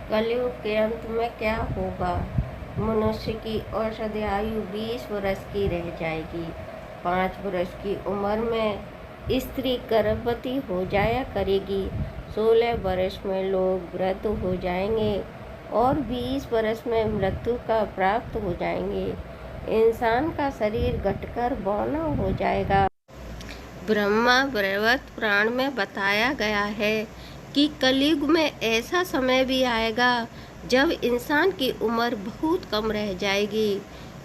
कलयुग के अंत में क्या होगा? मनुष्य की औसत आयु 20 वर्ष की रह जाएगी। 5 वर्ष की उम्र में स्त्री गर्भवती हो जाया करेगी। 16 वर्ष में लोग वृद्ध हो जाएंगे और 20 वर्ष में मृत्यु का प्राप्त हो जाएंगे। इंसान का शरीर घटकर बौना हो जाएगा। ब्रह्मा वैवर्त पुराण में बताया गया है कि कलयुग में ऐसा समय भी आएगा जब इंसान की उम्र बहुत कम रह जाएगी,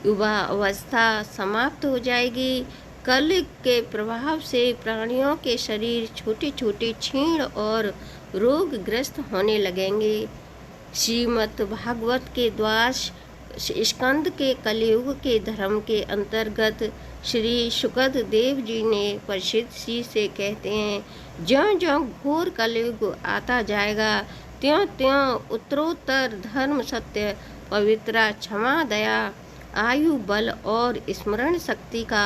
युवा अवस्था समाप्त हो जाएगी। कलयुग के प्रभाव से प्राणियों के शरीर छोटे छोटे क्षीण और रोगग्रस्त होने लगेंगे। श्रीमद् भागवत के द्वादश स्कंद के कलयुग के धर्म के अंतर्गत श्री शुकद देव जी ने प्रसिद्ध से कहते हैं, ज्यों ज्यों घोर कलयुग आता जाएगा त्यों त्यों उत्तरोत्तर धर्म, सत्य, पवित्रता, क्षमा, दया, आयु, बल और स्मरण शक्ति का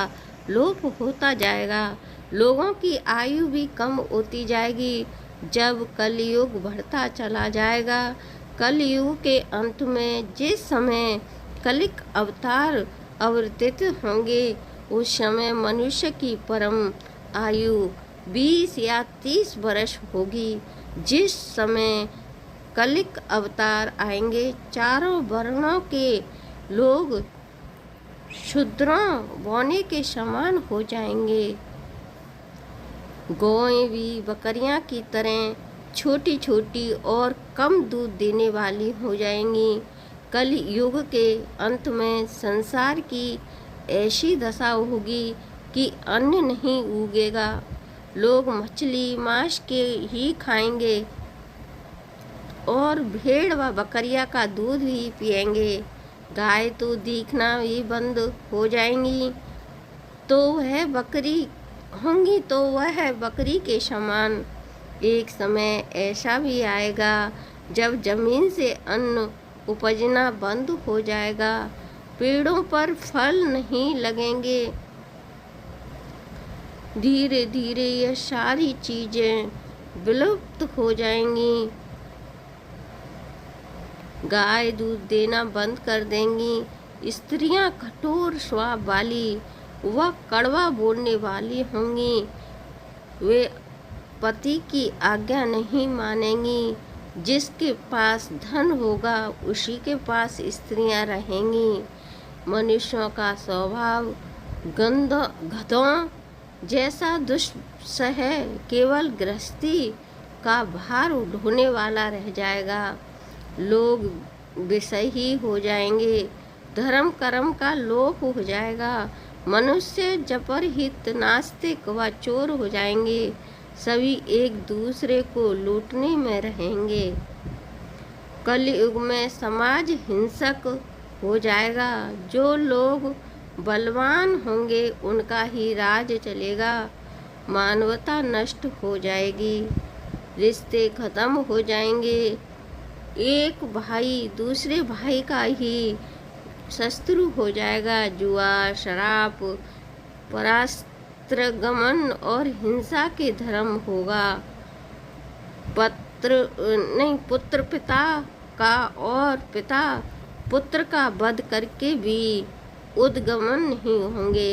लोप होता जाएगा। लोगों की आयु भी कम होती जाएगी। जब कलयुग बढ़ता चला जाएगा, कलयुग के अंत में जिस समय कलिक अवतार अवतरित होंगे, उस समय मनुष्य की परम आयु 20 या 30 वर्ष होगी। जिस समय कलिक अवतार आएंगे, चारों वर्णों के लोग शूद्रों बौने के समान हो जाएंगे। गौएं भी बकरियां की तरह छोटी छोटी और कम दूध देने वाली हो जाएंगी। कलयुग के अंत में संसार की ऐसी दशा होगी कि अन्न नहीं उगेगा। लोग मछली मांस के ही खाएंगे और भेड़ व बकरिया का दूध भी पिएंगे। गाय तो दिखना भी बंद हो जाएंगी, तो वह बकरी के समान। एक समय ऐसा भी आएगा जब जमीन से अन्न उपजना बंद हो जाएगा, पेड़ों पर फल नहीं लगेंगे। धीरे धीरे यह सारी चीजें विलुप्त हो जाएंगी। गाय दूध देना बंद कर देंगी। स्त्रियां कठोर स्वभाव वाली व कड़वा बोलने वाली होंगी। वे पति की आज्ञा नहीं मानेंगी। जिसके पास धन होगा उसी के पास स्त्रियां रहेंगी। मनुष्यों का स्वभाव गधों जैसा दुष्सह है, केवल गृहस्थी का भार ढोने वाला रह जाएगा। लोग विषयी हो जाएंगे। धर्म कर्म का लोप हो जाएगा। मनुष्य जपरहित, नास्तिक व चोर हो जाएंगे। सभी एक दूसरे को लूटने में रहेंगे। कलयुग में समाज हिंसक हो जाएगा। जो लोग बलवान होंगे उनका ही राज चलेगा। मानवता नष्ट हो जाएगी। रिश्ते खत्म हो जाएंगे। एक भाई दूसरे भाई का ही शत्रु हो जाएगा। जुआ, शराब, परास्त्रगमन और हिंसा के धर्म होगा। पुत्र पिता का और पिता पुत्र का वध करके भी उद्गमन नहीं होंगे।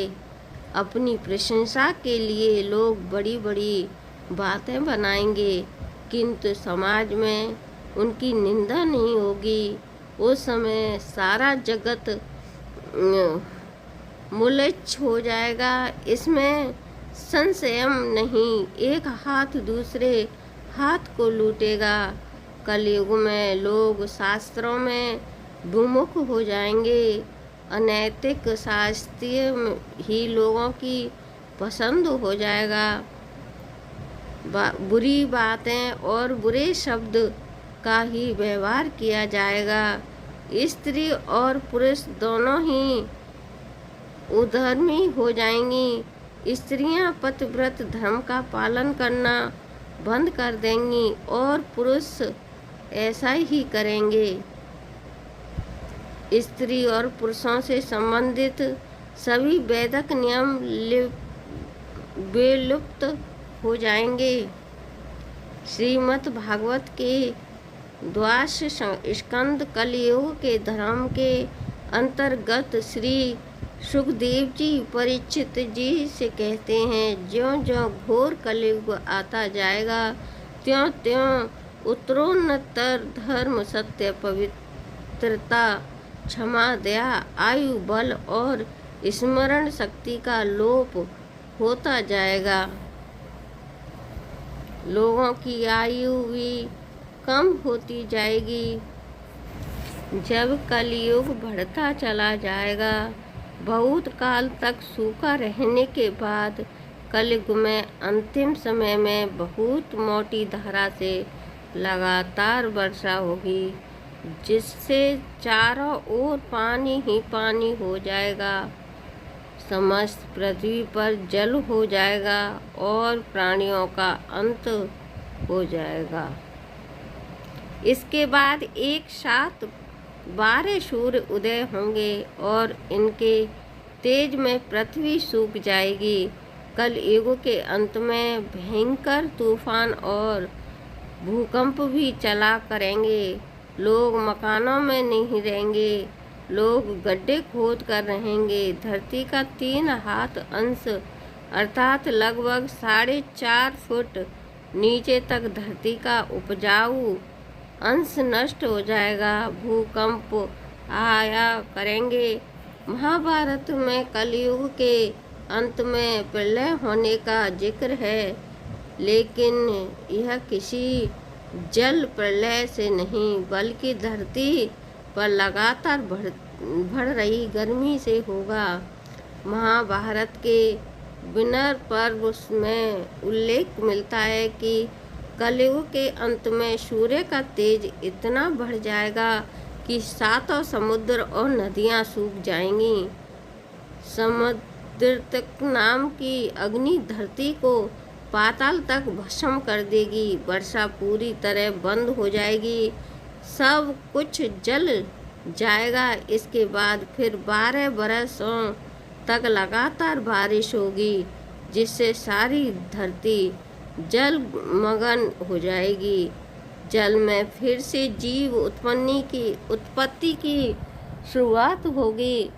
अपनी प्रशंसा के लिए लोग बड़ी बड़ी बातें बनाएंगे, किंतु समाज में उनकी निंदा नहीं होगी। उस समय सारा जगत मूर्छ हो जाएगा। इसमें संशय नहीं। एक हाथ दूसरे हाथ को लूटेगा। कलयुग में लोग शास्त्रों में विमुख हो जाएंगे। अनैतिक शास्त्रीय ही लोगों की पसंद हो जाएगा। बुरी बातें और बुरे शब्द का ही व्यवहार किया जाएगा। स्त्री और पुरुष दोनों ही उधर्मी हो जाएंगी। स्त्रियां पतिव्रत धर्म का पालन करना बंद कर देंगी और पुरुष ऐसा ही करेंगे। स्त्री और पुरुषों से संबंधित सभी वैदिक नियम विलुप्त हो जाएंगे। श्रीमद् भागवत के द्वादश स्कंद कलयुग के धर्म के अंतर्गत श्री सुखदेव जी परीक्षित जी से कहते हैं, ज्यों ज्यों घोर कलयुग आता जाएगा त्यों त्यों उत्तरोन्नतर धर्म, सत्य, पवित्रता, क्षमा, दया, आयु, बल और स्मरण शक्ति का लोप होता जाएगा। लोगों की आयु भी कम होती जाएगी। जब कलयुग बढ़ता चला जाएगा, बहुत काल तक सूखा रहने के बाद कलयुग में अंतिम समय में बहुत मोटी धारा से लगातार वर्षा होगी, जिससे चारों ओर पानी ही पानी हो जाएगा। समस्त पृथ्वी पर जल हो जाएगा और प्राणियों का अंत हो जाएगा। इसके बाद एक साथ 12 सूर्य उदय होंगे और इनके तेज में पृथ्वी सूख जाएगी। कल युग के अंत में भयंकर तूफान और भूकंप भी चला करेंगे। लोग मकानों में नहीं रहेंगे, लोग गड्ढे खोद कर रहेंगे। धरती का 3 हाथ अंश अर्थात लगभग 4.5 फुट नीचे तक धरती का उपजाऊ अंश नष्ट हो जाएगा। भूकंप आया करेंगे। महाभारत में कलयुग के अंत में प्रलय होने का जिक्र है, लेकिन यह किसी जल प्रलय से नहीं बल्कि धरती पर लगातार बढ़ रही गर्मी से होगा। महाभारत के विनर पर्व में उल्लेख मिलता है कि कलयुग के अंत में सूर्य का तेज इतना बढ़ जाएगा कि 7 समुद्र और नदियां सूख जाएंगी। समुद्रतक नाम की अग्नि धरती को पाताल तक भस्म कर देगी। वर्षा पूरी तरह बंद हो जाएगी, सब कुछ जल जाएगा। इसके बाद फिर 12 बरसों तक लगातार बारिश होगी, जिससे सारी धरती जलमग्न हो जाएगी। जल में फिर से जीव उत्पत्ति की शुरुआत होगी।